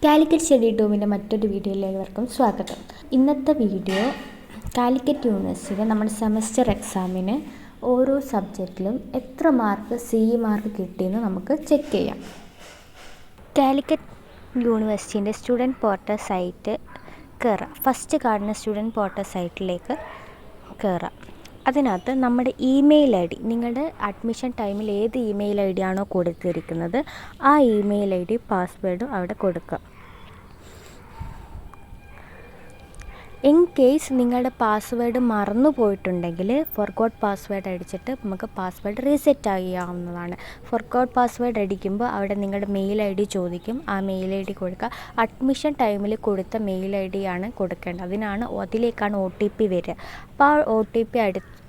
Calicut study ടൂമിൻ്റെ മറ്റൊരു വീഡിയോയിൽ എല്ലാവർക്കും സ്വാഗതം. ഇന്നത്തെ വീഡിയോ കാലിക്കറ്റ് യൂണിവേഴ്സിറ്റിയിലെ നമ്മുടെ സെമസ്റ്റർ എക്സാമിന് ഓരോ സബ്ജക്റ്റിലും എത്ര മാർക്ക് മാർക്ക് കിട്ടിയെന്ന് നമുക്ക് ചെക്ക് ചെയ്യാം. കാലിക്കറ്റ് യൂണിവേഴ്സിറ്റീൻ്റെ സ്റ്റുഡൻറ്റ് പോർട്ടൽ സൈറ്റ് കയറാം. ഫസ്റ്റ് കാണുന്ന സ്റ്റുഡൻറ്റ് പോർട്ടൽ സൈറ്റിലേക്ക് കയറാം. അതിനകത്ത് നമ്മുടെ ഇമെയിൽ ഐ ഡി, നിങ്ങളുടെ അഡ്മിഷൻ ടൈമിൽ ഏത് ഇമെയിൽ ഐ ഡി ആണോ കൊടുത്തിരിക്കുന്നത് ആ ഇമെയിൽ ഐ ഡി പാസ്വേഡും അവിടെ കൊടുക്കുക. ഇൻ കേസ് നിങ്ങളുടെ പാസ്വേഡ് മറന്നു പോയിട്ടുണ്ടെങ്കിൽ ഫൊർഗോട്ട് പാസ്വേഡ് അടിച്ചിട്ട് നമുക്ക് പാസ്വേഡ് റീസെറ്റ് ചെയ്യാവുന്നതാണ്. ഫൊർഗോട്ട് പാസ്വേഡ് അടിക്കുമ്പോൾ അവിടെ നിങ്ങളുടെ മെയിൽ ഐ ഡി ചോദിക്കും. ആ മെയിൽ ഐ ഡി കൊടുക്കുക. അഡ്മിഷൻ ടൈമിൽ കൊടുത്ത മെയിൽ ഐ ഡി ആണ് കൊടുക്കേണ്ടത്. അതിലേക്കാണ് OTP വരിക. അപ്പോൾ ആ OTP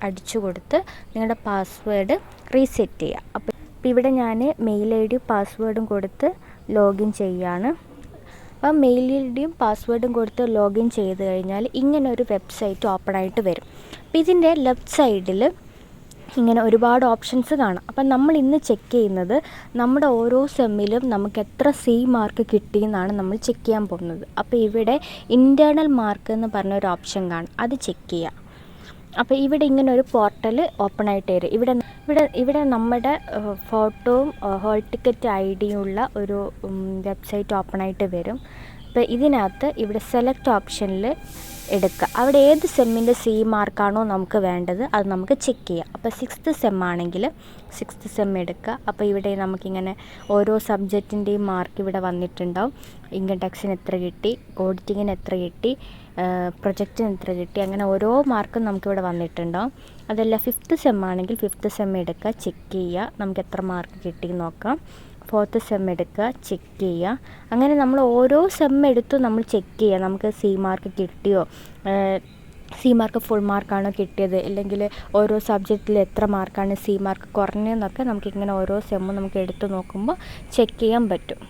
അടിച്ചു കൊടുത്ത് നിങ്ങളുടെ പാസ്വേഡ് റീസെറ്റ് ചെയ്യുക. അപ്പോൾ ഇവിടെ ഞാൻ മെയിൽ ഐ ഡി പാസ്വേഡും കൊടുത്ത് ലോഗിൻ ചെയ്യുകയാണ്. അപ്പോൾ മെയിൽ ഐ ഡിയും പാസ്വേഡും കൊടുത്ത് ലോഗിൻ ചെയ്ത് കഴിഞ്ഞാൽ ഇങ്ങനെ ഒരു വെബ്സൈറ്റ് ഓപ്പൺ ആയിട്ട് വരും. അപ്പോൾ ഇതിൻ്റെ ലെഫ്റ്റ് സൈഡിൽ ഇങ്ങനെ ഒരുപാട് ഓപ്ഷൻസ് കാണാം. അപ്പം നമ്മൾ ഇന്ന് ചെക്ക് ചെയ്യുന്നത് നമ്മുടെ ഓരോ സെമ്മിലും നമുക്ക് എത്ര മാർക്ക് കിട്ടിയെന്നാണ് നമ്മൾ ചെക്ക് ചെയ്യാൻ പോകുന്നത്. അപ്പോൾ ഇവിടെ ഇൻറ്റേർണൽ മാർക്ക് എന്ന് പറഞ്ഞൊരു ഓപ്ഷൻ കാണും, അത് ചെക്ക് ചെയ്യുക. അപ്പോൾ ഇവിടെ ഇങ്ങനെ ഒരു പോർട്ടൽ ഓപ്പൺ ആയിട്ട് വരും. ഇവിടെ നമ്മുടെ ഫോട്ടോവും ഹോൾ ടിക്കറ്റ് ID ഉള്ള ഒരു വെബ്സൈറ്റ് ഓപ്പൺ ആയിട്ട് വരും. അപ്പോൾ ഇതിനകത്ത് ഇവിടെ സെലക്ട് ഓപ്ഷനിൽ എടുക്കുക. അവിടെ ഏത് സെമ്മിൻ്റെ മാർക്കാണോ നമുക്ക് വേണ്ടത് അത് നമുക്ക് ചെക്ക് ചെയ്യാം. അപ്പോൾ 6th സെം ആണെങ്കിൽ 6th സെം എടുക്കുക. അപ്പോൾ ഇവിടെ നമുക്കിങ്ങനെ ഓരോ സബ്ജക്റ്റിൻ്റെയും മാർക്ക് ഇവിടെ വന്നിട്ടുണ്ടാവും. ഇൻകം ടാക്സിന് എത്ര കിട്ടി, ഓഡിറ്റിങ്ങിന് എത്ര കിട്ടി, പ്രൊജക്റ്റിന് എത്ര കിട്ടി, അങ്ങനെ ഓരോ മാർക്കും നമുക്കിവിടെ വന്നിട്ടുണ്ടാവും. അതല്ല 5th സെം ആണെങ്കിൽ 5th സെം എടുക്കുക, ചെക്ക് ചെയ്യുക, നമുക്ക് എത്ര മാർക്ക് കിട്ടി നോക്കാം. 4th സെം എടുക്കുക, ചെക്ക് ചെയ്യുക. അങ്ങനെ നമ്മൾ ഓരോ സെം എടുത്തു നമ്മൾ ചെക്ക് ചെയ്യുക. നമുക്ക് മാർക്ക് കിട്ടിയോ, മാർക്ക് ഫുൾ മാർക്കാണോ കിട്ടിയത്, അല്ലെങ്കിൽ ഓരോ സബ്ജക്റ്റിൽ എത്ര മാർക്കാണ് മാർക്ക് കുറഞ്ഞതെന്നൊക്കെ നമുക്കിങ്ങനെ ഓരോ സെമ്മും നമുക്ക് എടുത്ത് നോക്കുമ്പോൾ ചെക്ക് ചെയ്യാൻ പറ്റും.